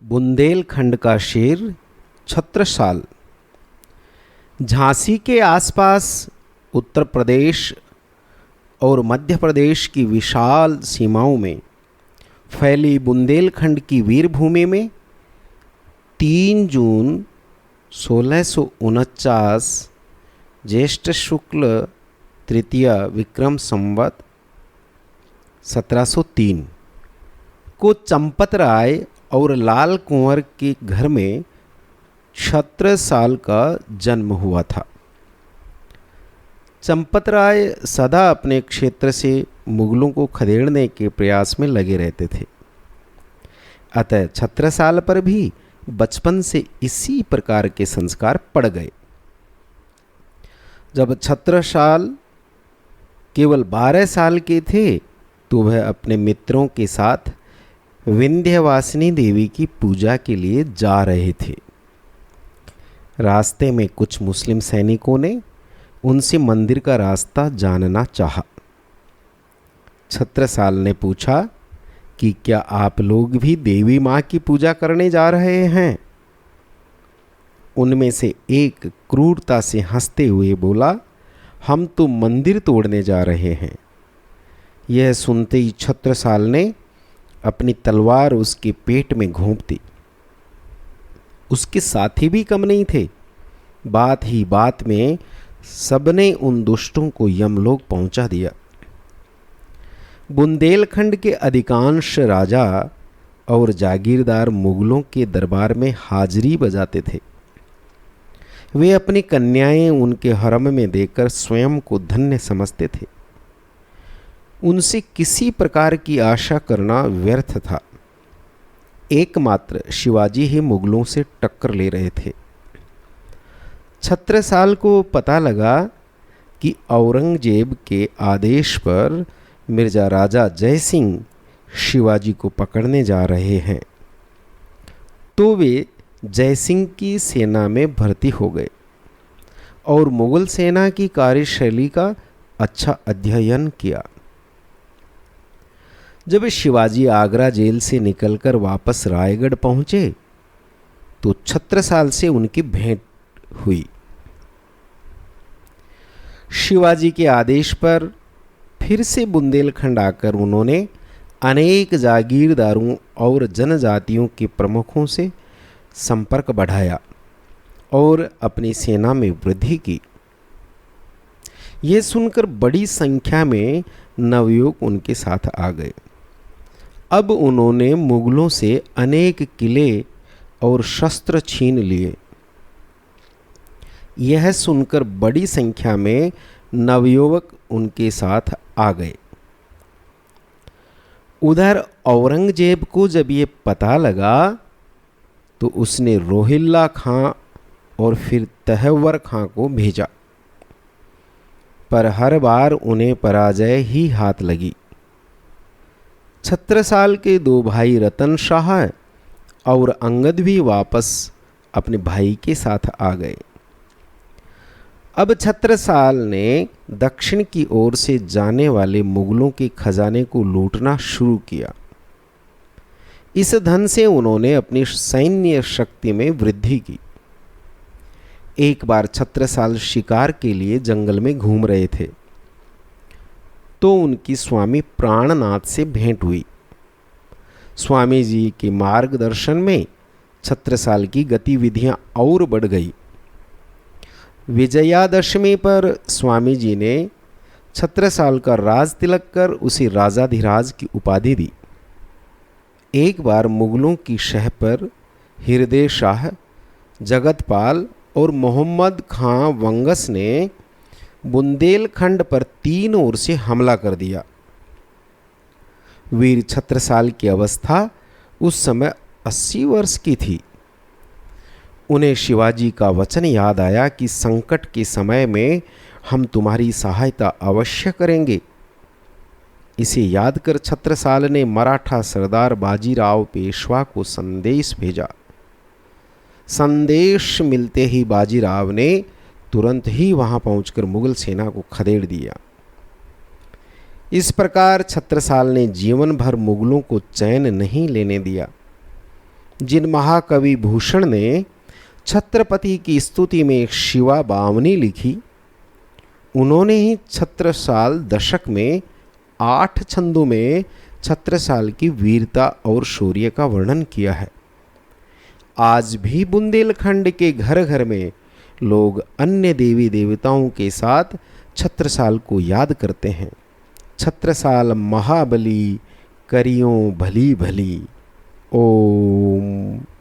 बुंदेलखंड का शेर छत्रसाल। झांसी के आसपास उत्तर प्रदेश और मध्य प्रदेश की विशाल सीमाओं में फैली बुंदेलखंड की वीरभूमि में 3 जून 1649 ज्येष्ठ शुक्ल तृतीया विक्रम संवत 1703 को चंपत राय और लाल कुंवर के घर में छत्रसाल का जन्म हुआ था। चंपत राय सदा अपने क्षेत्र से मुगलों को खदेड़ने के प्रयास में लगे रहते थे। अतः छत्रसाल पर भी बचपन से इसी प्रकार के संस्कार पड़ गए। जब छत्रसाल केवल 12 साल के थे तो वह अपने मित्रों के साथ विंध्यवासिनी देवी की पूजा के लिए जा रहे थे। रास्ते में कुछ मुस्लिम सैनिकों ने उनसे मंदिर का रास्ता जानना चाहा। छत्रसाल ने पूछा कि क्या आप लोग भी देवी माँ की पूजा करने जा रहे हैं? उनमें से एक क्रूरता से हंसते हुए बोला, हम तो मंदिर तोड़ने जा रहे हैं। यह सुनते ही छत्रसाल ने अपनी तलवार उसके पेट में घोंप दी। उसके साथी भी कम नहीं थे। बात ही बात में सबने उन दुष्टों को यमलोक पहुंचा दिया। बुंदेलखंड के अधिकांश राजा और जागीरदार मुगलों के दरबार में हाजिरी बजाते थे। वे अपनी कन्याएं उनके हरम में देकर स्वयं को धन्य समझते थे। उनसे किसी प्रकार की आशा करना व्यर्थ था। एकमात्र शिवाजी ही मुगलों से टक्कर ले रहे थे। छत्रसाल को पता लगा कि औरंगजेब के आदेश पर मिर्जा राजा जय सिंह शिवाजी को पकड़ने जा रहे हैं, तो वे जय सिंह की सेना में भर्ती हो गए और मुगल सेना की कार्यशैली का अच्छा अध्ययन किया। जब शिवाजी आगरा जेल से निकलकर वापस रायगढ़ पहुंचे तो छत्रसाल से उनकी भेंट हुई। शिवाजी के आदेश पर फिर से बुंदेलखंड आकर उन्होंने अनेक जागीरदारों और जनजातियों के प्रमुखों से संपर्क बढ़ाया और अपनी सेना में वृद्धि की। यह सुनकर बड़ी संख्या में नवयुवक उनके साथ आ गए। अब उन्होंने मुगलों से अनेक किले और शस्त्र छीन लिए। यह सुनकर बड़ी संख्या में नवयुवक उनके साथ आ गए। उधर औरंगजेब को जब ये पता लगा तो उसने रोहिल्ला खां और फिर तहव्वर खां को भेजा, पर हर बार उन्हें पराजय ही हाथ लगी। छत्रसाल के 2 भाई रतन शाह और अंगद भी वापस अपने भाई के साथ आ गए। अब छत्रसाल ने दक्षिण की ओर से जाने वाले मुगलों के खजाने को लूटना शुरू किया। इस धन से उन्होंने अपनी सैन्य शक्ति में वृद्धि की। एक बार छत्रसाल शिकार के लिए जंगल में घूम रहे थे तो उनकी स्वामी प्राणनाथ से भेंट हुई। स्वामी जी के मार्गदर्शन में छत्रसाल की गतिविधियां और बढ़ गई। विजयादशमी पर स्वामी जी ने छत्रसाल का राज तिलक कर उसे राजाधिराज की उपाधि दी। एक बार मुगलों की शह पर हृदय शाह, जगतपाल और मोहम्मद खां वंगस ने बुंदेलखंड पर 3 ओर से हमला कर दिया। वीर छत्रसाल की अवस्था उस समय 80 वर्ष की थी। उन्हें शिवाजी का वचन याद आया कि संकट के समय में हम तुम्हारी सहायता अवश्य करेंगे। इसे याद कर छत्रसाल ने मराठा सरदार बाजीराव पेशवा को संदेश भेजा। संदेश मिलते ही बाजीराव ने तुरंत ही वहां पहुंचकर मुगल सेना को खदेड़ दिया। इस प्रकार छत्रसाल ने जीवन भर मुगलों को चैन नहीं लेने दिया। जिन महाकवि भूषण ने छत्रपति की स्तुति में एक शिवा बावनी लिखी, उन्होंने ही छत्रसाल दशक में 8 छंदों में छत्रसाल की वीरता और शौर्य का वर्णन किया है। आज भी बुंदेलखंड के घर घर में लोग अन्य देवी देवताओं के साथ छत्रसाल को याद करते हैं। छत्रसाल महाबली करियों भली भली। ओम।